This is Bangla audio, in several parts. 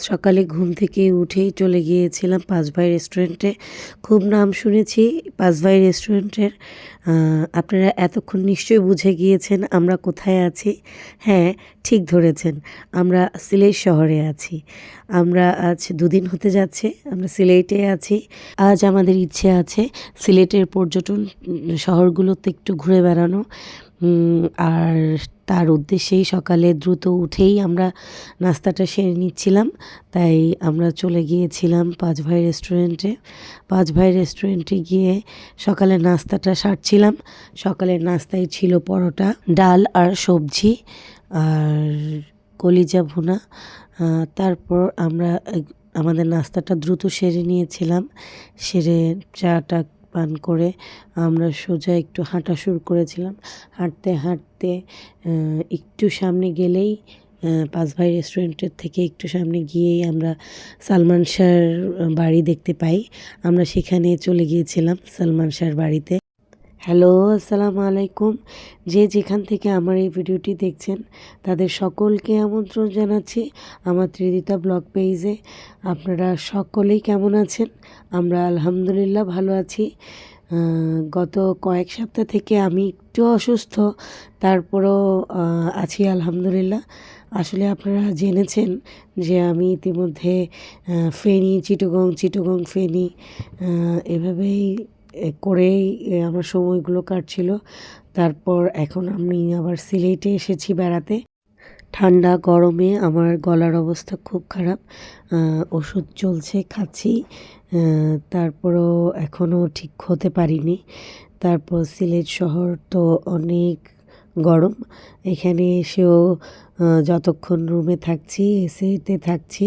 সকালে ঘুম থেকে উঠেই চলে গিয়েছিলাম পাঁচভাই রেস্টুরেন্টে। খুব নাম শুনেছি পাঁচভাই রেস্টুরেন্টের। আপনারা এতক্ষণ নিশ্চয়ই বুঝে গিয়েছেন আমরা কোথায় আছি। হ্যাঁ, ঠিক ধরেছেন, আমরা সিলেট শহরে আছি। আমরা আজ দুদিন হতে যাচ্ছে আমরা সিলেটে আছি। আজ আমাদের ইচ্ছে আছে সিলেটের পর্যটন শহরগুলোতে একটু ঘুরে বেড়ানো। আর তার উদ্দেশ্যেই সকালে দ্রুত উঠেই আমরা নাস্তাটা সেরে নিচ্ছিলাম। তাই আমরা চলে গিয়েছিলাম পাঁচভাই রেস্টুরেন্টে। পাঁচভাই রেস্টুরেন্টে গিয়ে সকালের নাস্তাটা সারছিলাম। সকালের নাস্তায় ছিল পরোটা, ডাল আর সবজি আর কলিজা ভুনা। তারপর আমরা আমাদের নাস্তাটা দ্রুত সেরে নিয়েছিলাম। সেরে চাটা পান করে আমরা সোজা একটু হাঁটা শুরু করেছিলাম। হাঁটতে হাঁটতে একটু সামনে গেলেই পাঁচভাই রেস্টুরেন্টের থেকে একটু সামনে গিয়েই আমরা সালমান শাহর বাড়ি দেখতে পাই। আমরা সেখানে চলে গিয়েছিলাম সালমান শাহর বাড়িতে। হ্যালো, আসসালামু আলাইকুম। যে যেখান থেকে আমার এই ভিডিওটি দেখছেন তাদের সকলকে আমন্ত্রণ জানাচ্ছি আমার ত্রিদিতা ব্লগ পেজে। আপনারা সকলেই কেমন আছেন? আমরা আলহামদুলিল্লাহ ভালো আছি। গত কয়েক সপ্তাহ থেকে আমি একটু অসুস্থ, তারপরও আছি আলহামদুলিল্লাহ। আসলে আপনারা জেনেছেন যে আমি ইতিমধ্যে ফেনী, চিটাগং ফেনী এভাবেই করেই আমার সময়গুলো কাটছিল। তারপর এখন আমি আবার সিলেটে এসেছি বেড়াতে। ঠান্ডা গরমে আমার গলার অবস্থা খুব খারাপ। ওষুধ চলছে, খাচ্ছি। তারপরও এখনও ঠিক হতে পারিনি। তারপর সিলেট শহর তো অনেক গরম। এখানে এসেও যতক্ষণ রুমে থাকছি, এসিতে থাকছি,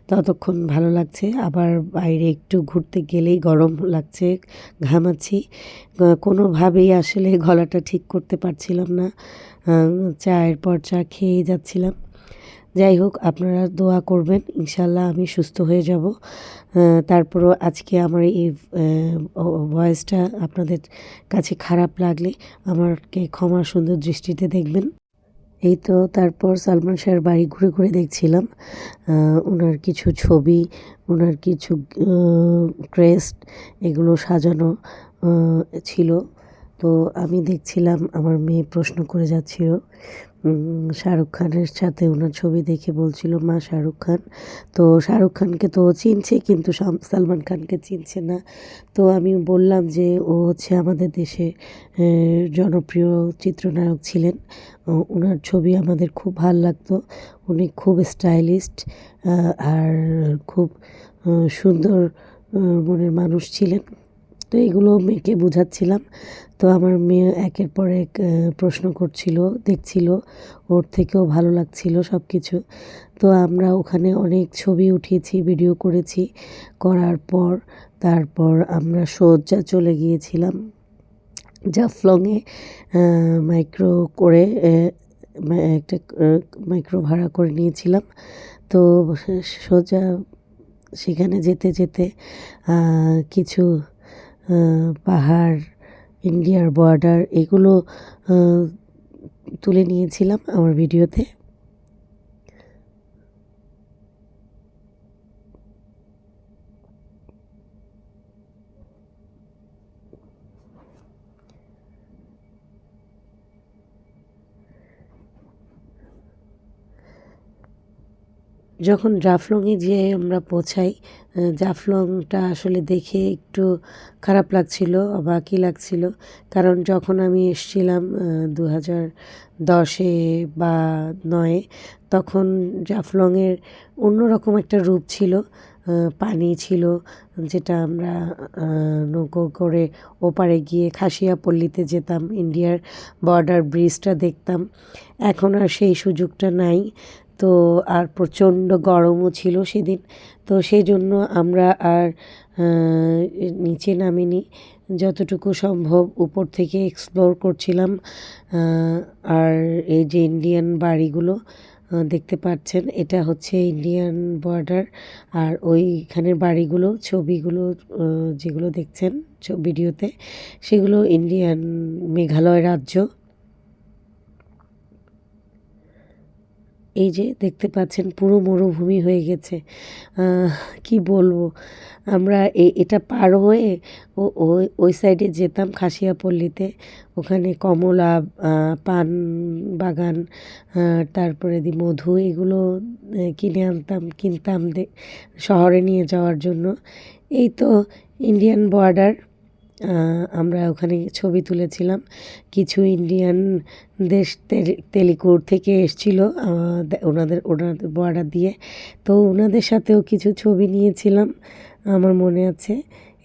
ততক্ষণ ভালো লাগছে। আবার বাইরে একটু ঘুরতে গেলেই গরম লাগছে, ঘামাচ্ছি। কোনোভাবেই আসলে গলাটা ঠিক করতে পারছিলাম না। চায়ের পর চা খেয়েই যাচ্ছিলাম। যাই হোক, আপনারা দোয়া করবেন, ইনশাল্লাহ আমি সুস্থ হয়ে যাব। তারপরও আজকে আমার এই ভয়েসটা আপনাদের কাছে খারাপ লাগলে আমাকে ক্ষমা সুন্দর দৃষ্টিতে দেখবেন। এই তো তারপর সালমান শাহর বাড়ি ঘুরে ঘুরে দেখছিলাম। ওনার কিছু ছবি, ওনার কিছু ক্রেস্ট এগুলো সাজানো ছিল। তো আমি দেখছিলাম, আমার মেয়ে প্রশ্ন করে যাচ্ছিল। শাহরুখ খানের সাথে ওনার ছবি দেখে বলছিল, মা শাহরুখ খান। তো শাহরুখ খানকে তো চিনছে কিন্তু সালমান খানকে চিনছে না। তো আমি বললাম যে ও হচ্ছে আমাদের দেশে জনপ্রিয় চিত্রনায়ক ছিলেন। ওনার ছবি আমাদের খুব ভাল লাগতো। উনি খুব স্টাইলিস্ট আর খুব সুন্দর মনের মানুষ ছিলেন। তো এগুলো মেয়েকে বোঝাচ্ছিলাম। তো আমার মেয়ে একের পর এক প্রশ্ন করছিল, দেখছিল, ওর থেকেও ভালো লাগছিল সব কিছু। তো আমরা ওখানে অনেক ছবি উঠিয়েছি, ভিডিও করেছি। করার পর তারপর আমরা সোজা চলে গিয়েছিলাম জাফলংয়ে। মাইক্রো করে একটা মাইক্রো ভাড়া করে নিয়েছিলাম। তো সোজা সেখানে যেতে যেতে কিছু পাহাড়, ইন্ডিয়ার বর্ডার এগুলো তুলে নিয়েছিলাম আমার ভিডিওতে। যখন জাফলংয়ে যেয়ে আমরা পৌঁছাই, জাফলংটা আসলে দেখে একটু খারাপ লাগছিল, অবাকই লাগছিল। কারণ যখন আমি এসেছিলাম 2010-এ বা 9-এ, তখন জাফলংয়ের অন্যরকম একটা রূপ ছিল। পানি ছিল, যেটা আমরা নৌকো করে ওপারে গিয়ে খাসিয়াপল্লিতে যেতাম, ইন্ডিয়ার বর্ডার ব্রিজটা দেখতাম। এখন আর সেই সুযোগটা নাই। তো আর প্রচণ্ড গরমও ছিল সেদিন। তো সেই জন্য আমরা আর নিচে নামিনি, যতটুকু সম্ভব উপর থেকে এক্সপ্লোর করছিলাম। আর এই যে ইন্ডিয়ান বাড়িগুলো দেখতে পাচ্ছেন, এটা হচ্ছে ইন্ডিয়ান বর্ডার। আর ওইখানের বাড়িগুলো, ছবিগুলো যেগুলো দেখছেন ভিডিওতে, সেগুলো মেঘালয় রাজ্য। এই যে দেখতে পাচ্ছেন পুরো মরুভূমি হয়ে গেছে। কি বলবো, আমরা এটা পার হয়ে ওই সাইডে যেতাম খাসিয়াপল্লীতে, ওখানে কমলা, পান বাগান, তারপরে মধু, এগুলো কিনতাম শহরে নিয়ে যাওয়ার জন্য। এই তো ইন্ডিয়ান বর্ডার, আমরা ওখানে ছবি তুলেছিলাম। কিছু ইন্ডিয়ান দেশ তেলিকুর থেকে এসছিল ওনাদের বর্ডার দিয়ে, তো ওনাদের সাথেও কিছু ছবি নিয়েছিলাম, আমার মনে আছে।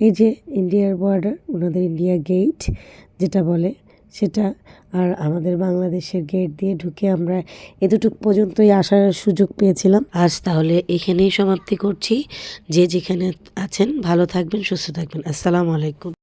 এই যে ইন্ডিয়ার বর্ডার, ওনাদের ইন্ডিয়া গেট যেটা বলে সেটা, আর আমাদের বাংলাদেশের গেট দিয়ে ঢুকে আমরা এতটুক পর্যন্তই আসার সুযোগ পেয়েছিলাম। আজ তাহলে এখানেই সমাপ্তি করছি। যে যেখানে আছেন ভালো থাকবেন, সুস্থ থাকবেন। আসসালামু আলাইকুম।